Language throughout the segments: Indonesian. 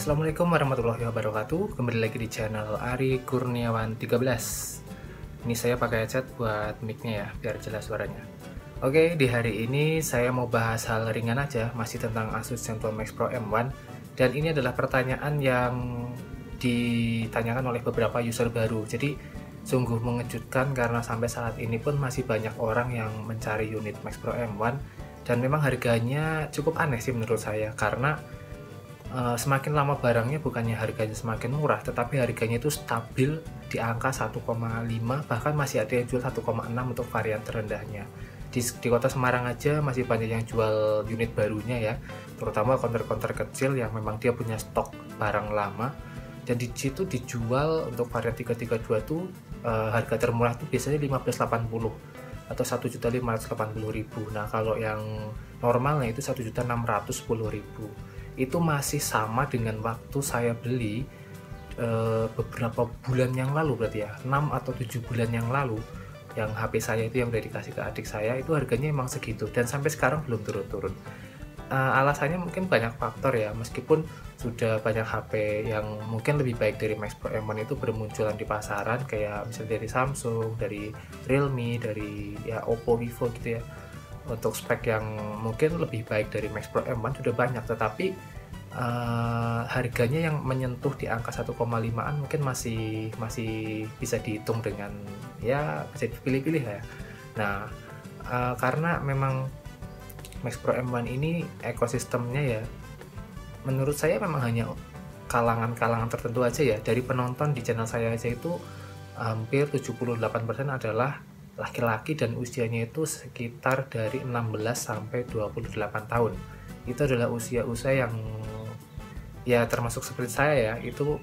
Assalamualaikum warahmatullahi wabarakatuh. Kembali lagi di channel Ari Kurniawan 13. Ini saya pakai headset buat mic-nya ya, biar jelas suaranya. Oke, di hari ini saya mau bahas hal ringan aja, masih tentang Asus ZenFone Max Pro M1. Dan ini adalah pertanyaan yang ditanyakan oleh beberapa user baru. Jadi sungguh mengejutkan karena sampai saat ini pun masih banyak orang yang mencari unit Max Pro M1. Dan memang harganya cukup aneh sih menurut saya, karena semakin lama barangnya bukannya harganya semakin murah, tetapi harganya itu stabil di angka 1,5, bahkan masih ada yang jual 1,6 untuk varian terendahnya. Di kota Semarang aja masih banyak yang jual unit barunya ya, terutama counter-counter kecil yang memang dia punya stok barang lama, dan di situ dijual untuk varian 332 tuh harga termurah tuh biasanya 1580 atau 1.580.000. Nah, kalau yang normalnya itu 1.610.000. Itu masih sama dengan waktu saya beli beberapa bulan yang lalu, berarti ya 6 atau 7 bulan yang lalu, yang HP saya itu yang udah dikasih ke adik saya itu harganya emang segitu, dan sampai sekarang belum turun-turun. Alasannya mungkin banyak faktor ya, meskipun sudah banyak HP yang mungkin lebih baik dari Max Pro M1 itu bermunculan di pasaran, kayak misalnya dari Samsung, dari Realme, dari ya Oppo, Vivo gitu ya. Untuk spek yang mungkin lebih baik dari Max Pro M1 sudah banyak, tetapi harganya yang menyentuh di angka 1,5an mungkin masih bisa dihitung dengan ya bisa dipilih-pilih ya. Nah, karena memang Max Pro M1 ini ekosistemnya ya menurut saya memang hanya kalangan-kalangan tertentu aja ya. Dari penonton di channel saya aja itu hampir 78% adalah laki-laki dan usianya itu sekitar dari 16 sampai 28 tahun. Itu adalah usia-usia yang ya termasuk seperti saya ya, itu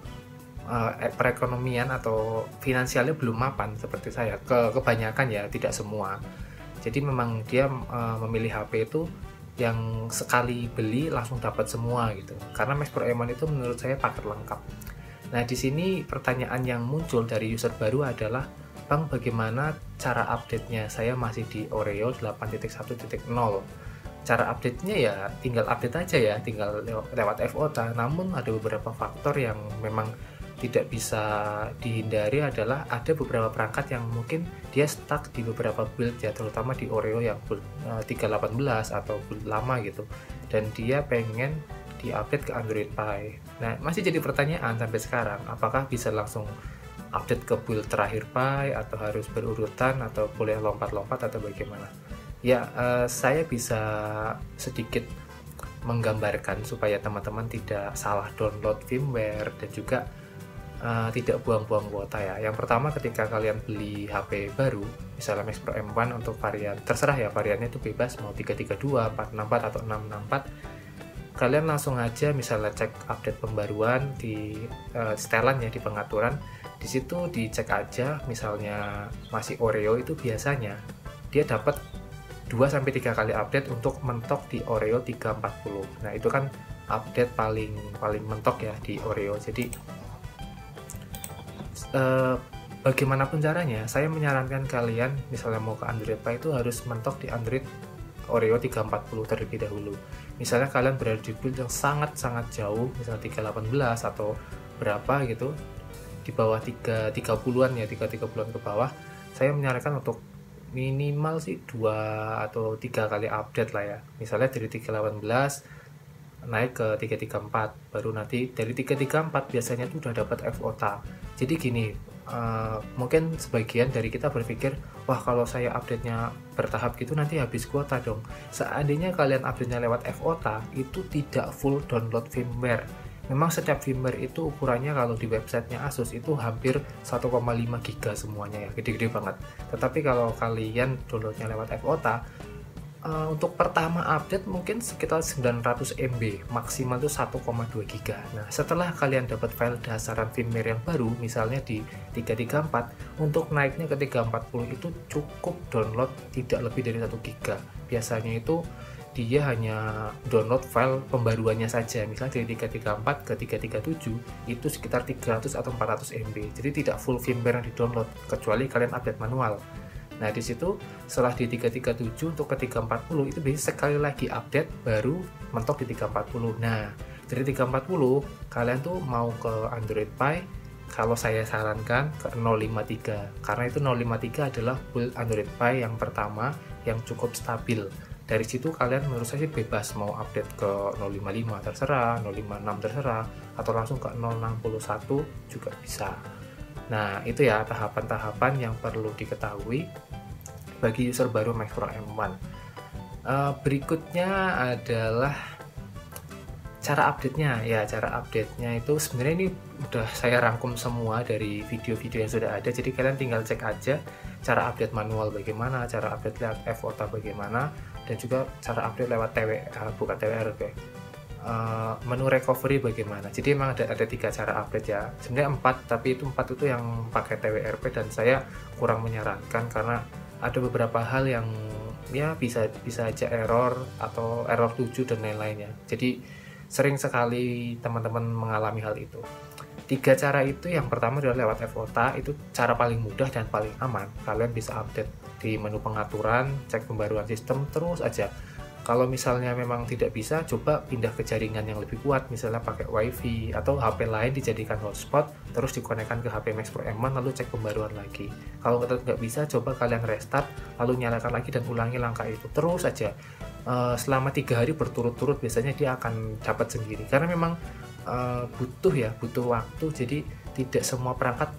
perekonomian atau finansialnya belum mapan seperti saya. Kebanyakan ya, tidak semua. Jadi memang dia memilih HP itu yang sekali beli langsung dapat semua gitu. Karena Max Pro M1 itu menurut saya paket lengkap. Nah, di sini pertanyaan yang muncul dari user baru adalah, Bang, bagaimana cara update-nya? Saya masih di Oreo 8.1.0. Cara update-nya ya tinggal update aja ya, tinggal lewat FOTA. Namun ada beberapa faktor yang memang tidak bisa dihindari, adalah ada beberapa perangkat yang mungkin dia stuck di beberapa build ya, terutama di Oreo yang build 3.18 atau build lama gitu. Dan dia pengen di-update ke Android Pie. Nah, masih jadi pertanyaan sampai sekarang, apakah bisa langsung update ke build terakhir Pi, atau harus berurutan, atau boleh lompat-lompat, atau bagaimana? Ya, saya bisa sedikit menggambarkan supaya teman-teman tidak salah download firmware dan juga tidak buang-buang kuota ya. Yang pertama, ketika kalian beli HP baru, misalnya Max Pro M1 untuk varian, terserah ya variannya itu bebas, mau 332, 464, atau 664, kalian langsung aja misalnya cek update pembaruan di setelan ya, di pengaturan. Di situ dicek aja, misalnya masih Oreo itu biasanya dia dapat 2-3 kali update untuk mentok di Oreo 340. Nah, itu kan update paling mentok ya di Oreo. Jadi bagaimanapun caranya, saya menyarankan kalian misalnya mau ke Android Pie itu harus mentok di Android Oreo 340 terlebih dahulu. Misalnya kalian berada di build yang sangat-sangat jauh, misalnya 318 atau berapa gitu, di bawah 330-an ya, 330-an ke bawah, saya menyarankan untuk minimal sih 2 atau 3 kali update lah ya. Misalnya dari 318 naik ke 334, baru nanti dari 334 biasanya tuh udah dapat FOTA. Jadi gini, mungkin sebagian dari kita berpikir, wah kalau saya update-nya bertahap gitu nanti habis kuota dong. Seandainya kalian update-nya lewat FOTA, itu tidak full download firmware. Memang setiap firmware itu ukurannya kalau di websitenya Asus itu hampir 1,5 giga semuanya ya, gede-gede banget. Tetapi kalau kalian downloadnya lewat FOTA, untuk pertama update mungkin sekitar 900 MB, maksimal itu 1,2 giga. Nah, setelah kalian dapat file dasaran firmware yang baru, misalnya di 334, untuk naiknya ke 340 itu cukup download tidak lebih dari 1 giga. Biasanya itu dia hanya download file pembaruannya saja, misalnya dari 334 ke 337 itu sekitar 300 atau 400 MB. Jadi tidak full firmware yang di-download kecuali kalian update manual. Nah, di situ setelah di 337 untuk ke 340 itu bisa sekali lagi update baru mentok di 340. Nah, dari 340 kalian tuh mau ke Android Pie, kalau saya sarankan ke 053, karena itu 053 adalah build Android Pie yang pertama yang cukup stabil. Dari situ kalian menurut saya sih bebas mau update ke 055 terserah, 056 terserah, atau langsung ke 061 juga bisa. Nah itu ya tahapan-tahapan yang perlu diketahui bagi user baru Max Pro M1. Berikutnya adalah cara update-nya. Ya, cara update-nya itu sebenarnya ini udah saya rangkum semua dari video-video yang sudah ada, jadi kalian tinggal cek aja cara update manual bagaimana, cara update lewat FOTA bagaimana, dan juga cara update lewat bukan TWRP, menu recovery bagaimana. Jadi memang ada 3 cara update ya, sebenarnya 4, tapi itu 4 itu yang pakai TWRP dan saya kurang menyarankan karena ada beberapa hal yang ya bisa aja error atau error 7 dan lain-lainnya. Jadi sering sekali teman-teman mengalami hal itu. 3 cara itu, yang pertama adalah lewat FOTA, itu cara paling mudah dan paling aman. Kalian bisa update di menu pengaturan, cek pembaruan sistem, terus aja. Kalau misalnya memang tidak bisa, coba pindah ke jaringan yang lebih kuat, misalnya pakai WiFi atau HP lain dijadikan hotspot, terus dikonekkan ke HP Max Pro M1, lalu cek pembaruan lagi. Kalau tetap nggak bisa, coba kalian restart, lalu nyalakan lagi dan ulangi langkah itu, terus aja. Selama 3 hari berturut-turut biasanya dia akan dapat sendiri, karena memang butuh waktu, jadi tidak semua perangkat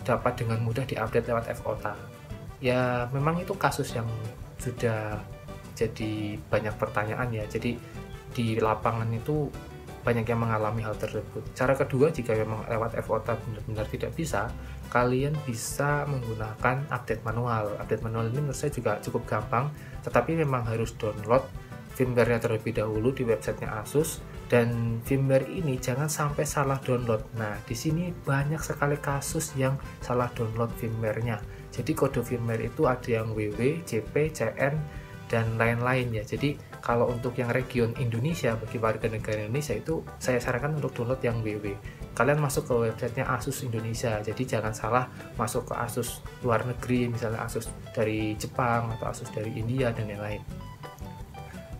dapat dengan mudah diupdate lewat FOTA. Ya memang itu kasus yang sudah jadi banyak pertanyaan ya, jadi di lapangan itu banyak yang mengalami hal tersebut. Cara kedua, jika memang lewat FOTA benar-benar tidak bisa, kalian bisa menggunakan update manual. Update manual ini menurut saya juga cukup gampang, tetapi memang harus download firmware-nya terlebih dahulu di websitenya Asus, dan firmware ini jangan sampai salah download. Nah, di sini banyak sekali kasus yang salah download firmware-nya. Jadi kode firmware itu ada yang WW, JP, CN, dan lain-lain ya. Jadi kalau untuk yang region Indonesia, bagi warga negara Indonesia itu saya sarankan untuk download yang WW. Kalian masuk ke websitenya Asus Indonesia, jadi jangan salah masuk ke Asus luar negeri, misalnya Asus dari Jepang atau Asus dari India dan lain-lain.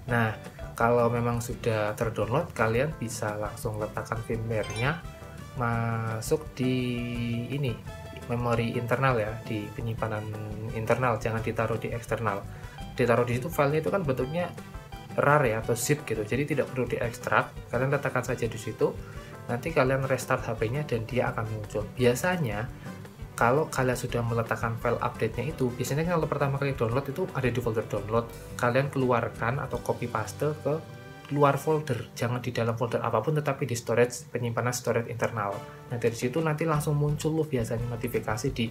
Nah, kalau memang sudah terdownload, kalian bisa langsung letakkan firmware-nya masuk di ini, memori internal ya, di penyimpanan internal, jangan ditaruh di eksternal. Ditaruh di situ, filenya itu kan bentuknya RAR ya atau zip gitu, jadi tidak perlu diekstrak, kalian letakkan saja di situ. Nanti kalian restart HP-nya dan dia akan muncul. Biasanya kalau kalian sudah meletakkan file update-nya itu, biasanya kalau pertama kali download itu ada di folder download, kalian keluarkan atau copy paste ke luar folder, jangan di dalam folder apapun, tetapi di storage, penyimpanan storage internal. Nah dari situ nanti langsung muncul loh biasanya notifikasi di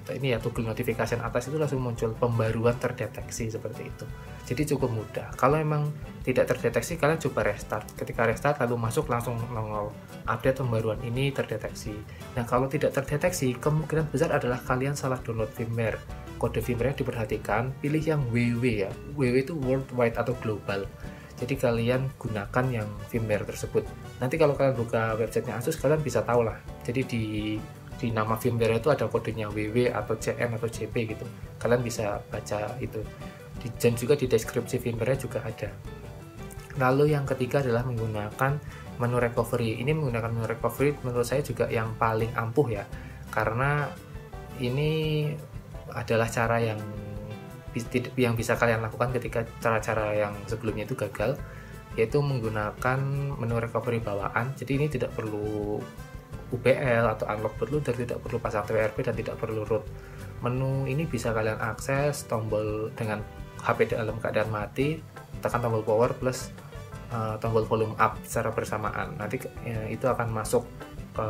ini ya, toggle notification atas itu langsung muncul pembaruan terdeteksi seperti itu. Jadi cukup mudah. Kalau memang tidak terdeteksi, kalian coba restart. Ketika restart lalu masuk langsung nongol update pembaruan ini terdeteksi. Nah kalau tidak terdeteksi, kemungkinan besar adalah kalian salah download firmware. Kode firmware diperhatikan, pilih yang WW ya. WW itu worldwide atau global. Jadi kalian gunakan yang firmware tersebut. Nanti kalau kalian buka websitenya Asus, kalian bisa tahu lah. Jadi di nama firmware itu ada kodenya WW atau CN atau JP gitu. Kalian bisa baca itu. Dan juga di deskripsi firmware juga ada. Lalu yang ketiga adalah menggunakan menu recovery. Ini menggunakan menu recovery menurut saya juga yang paling ampuh ya. Karena ini adalah cara yang bisa kalian lakukan ketika cara-cara yang sebelumnya itu gagal, yaitu menggunakan menu recovery bawaan. Jadi ini tidak perlu UBL atau unlock bootloader, tidak perlu pasang TWRP dan tidak perlu root. Menu ini bisa kalian akses tombol dengan HP dalam keadaan mati, tekan tombol power plus tombol volume up secara bersamaan. Nanti itu akan masuk ke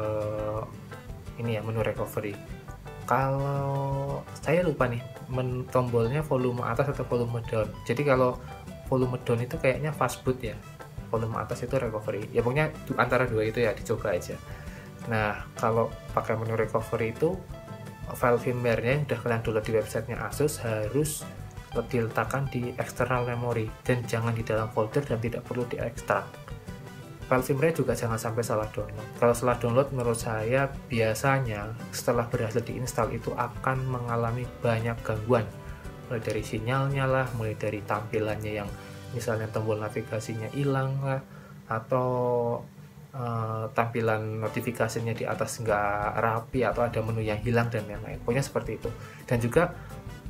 ini ya, menu recovery. Kalau saya lupa nih tombolnya volume atas atau volume down. Jadi kalau volume down itu kayaknya fast boot ya, volume atas itu recovery ya, pokoknya antara dua itu ya, dicoba aja. Nah kalau pakai menu recovery itu file firmware-nya yang sudah kalian download di websitenya Asus harus diletakkan di external memory dan jangan di dalam folder dan tidak perlu diekstrak. File firmware juga jangan sampai salah download. Kalau salah download menurut saya biasanya setelah berhasil diinstal itu akan mengalami banyak gangguan, mulai dari sinyalnya lah, mulai dari tampilannya yang misalnya tombol navigasinya hilang lah, atau tampilan notifikasinya di atas nggak rapi, atau ada menu yang hilang dan lain-lain. Pokoknya seperti itu. Dan juga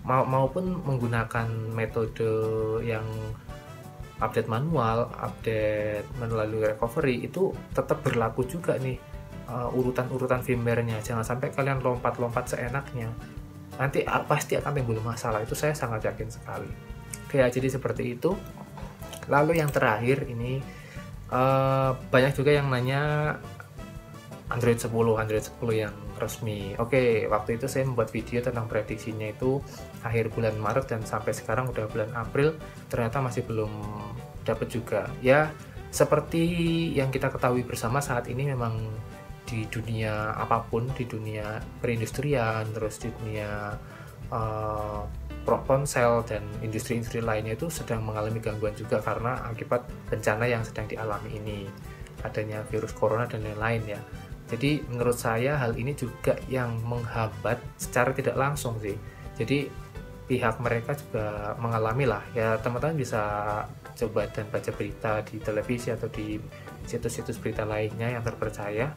maupun menggunakan metode yang update manual, update melalui recovery, itu tetap berlaku juga nih urutan-urutan firmware-nya. Jangan sampai kalian lompat-lompat seenaknya, nanti pasti akan timbul masalah. Itu saya sangat yakin sekali. Oke ya, jadi seperti itu. Lalu yang terakhir ini, banyak juga yang nanya Android 10 yang resmi. Oke, waktu itu saya membuat video tentang prediksinya itu akhir bulan Maret, dan sampai sekarang udah bulan April ternyata masih belum dapat juga. Ya, seperti yang kita ketahui bersama saat ini, memang di dunia apapun, di dunia perindustrian, terus di dunia ponsel dan industri-industri lainnya itu sedang mengalami gangguan juga karena akibat bencana yang sedang dialami ini, adanya virus corona dan lain-lain ya. Jadi menurut saya hal ini juga yang menghambat secara tidak langsung sih. Jadi pihak mereka juga mengalami lah ya. Teman-teman bisa coba dan baca berita di televisi atau di situs-situs berita lainnya yang terpercaya.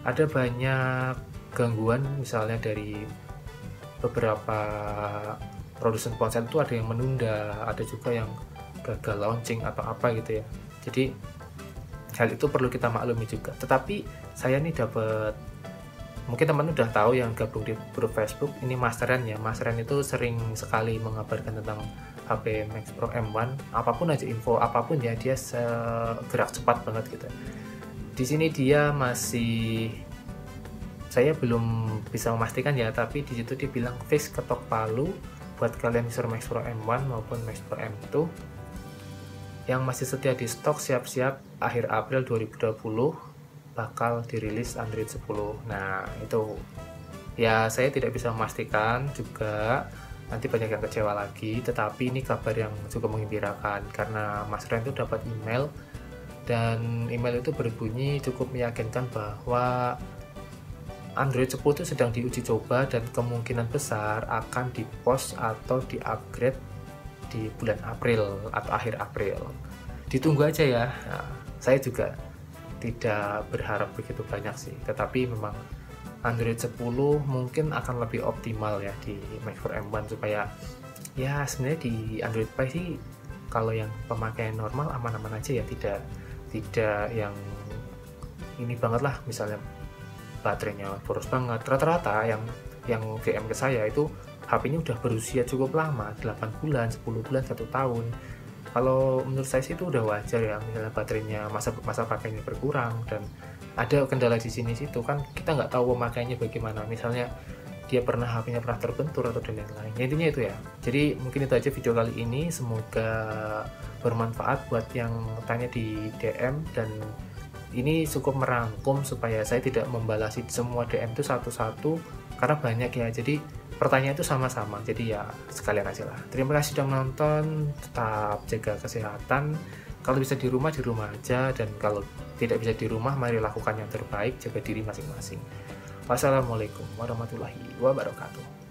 Ada banyak gangguan, misalnya dari beberapa produsen ponsel itu ada yang menunda, ada juga yang gagal launching atau apa gitu ya. Jadi hal itu perlu kita maklumi juga. Tetapi saya nih dapat, mungkin teman udah tahu yang gabung di grup Facebook ini, Mas Ren ya. Mas Ren itu sering sekali mengabarkan tentang HP Max Pro M1, apapun aja, info apapun ya, dia gerak cepat banget gitu. Di sini dia masih, saya belum bisa memastikan ya, tapi di situ dia bilang fix ketok palu buat kalian user Max Pro M1 maupun Max Pro M2 yang masih setia di stok, siap-siap akhir April 2020 bakal dirilis Android 10. Nah, itu ya saya tidak bisa memastikan juga, nanti banyak yang kecewa lagi, tetapi ini kabar yang cukup menggembirakan karena Mas Ren itu dapat email, dan email itu berbunyi cukup meyakinkan bahwa Android 10 itu sedang diuji coba dan kemungkinan besar akan di-post atau di-upgrade di bulan April atau akhir April. Ditunggu aja ya. Nah, saya juga tidak berharap begitu banyak sih, tetapi memang Android 10 mungkin akan lebih optimal ya di Max Pro M1, supaya ya sebenarnya di Android Pie sih kalau yang pemakaian normal aman-aman aja ya, tidak yang ini banget lah, misalnya baterainya boros banget. Rata-rata yang DM ke saya itu HP-nya udah berusia cukup lama, 8 bulan, 10 bulan, 1 tahun. Kalau menurut saya sih itu udah wajar ya, misalnya baterainya masa pakainya berkurang dan ada kendala di sini situ, kan kita nggak tahu pemakaiannya bagaimana, misalnya dia HP-nya pernah terbentur atau dan lain-lain. Ya, intinya itu ya. Jadi mungkin itu aja video kali ini, semoga bermanfaat buat yang tanya di DM, dan ini cukup merangkum supaya saya tidak membalasi semua DM itu satu-satu karena banyak ya, jadi pertanyaan itu sama-sama, jadi ya sekalian aja lah. Terima kasih sudah menonton, tetap jaga kesehatan, kalau bisa di rumah aja, dan kalau tidak bisa di rumah mari lakukan yang terbaik, jaga diri masing-masing. Wassalamualaikum warahmatullahi wabarakatuh.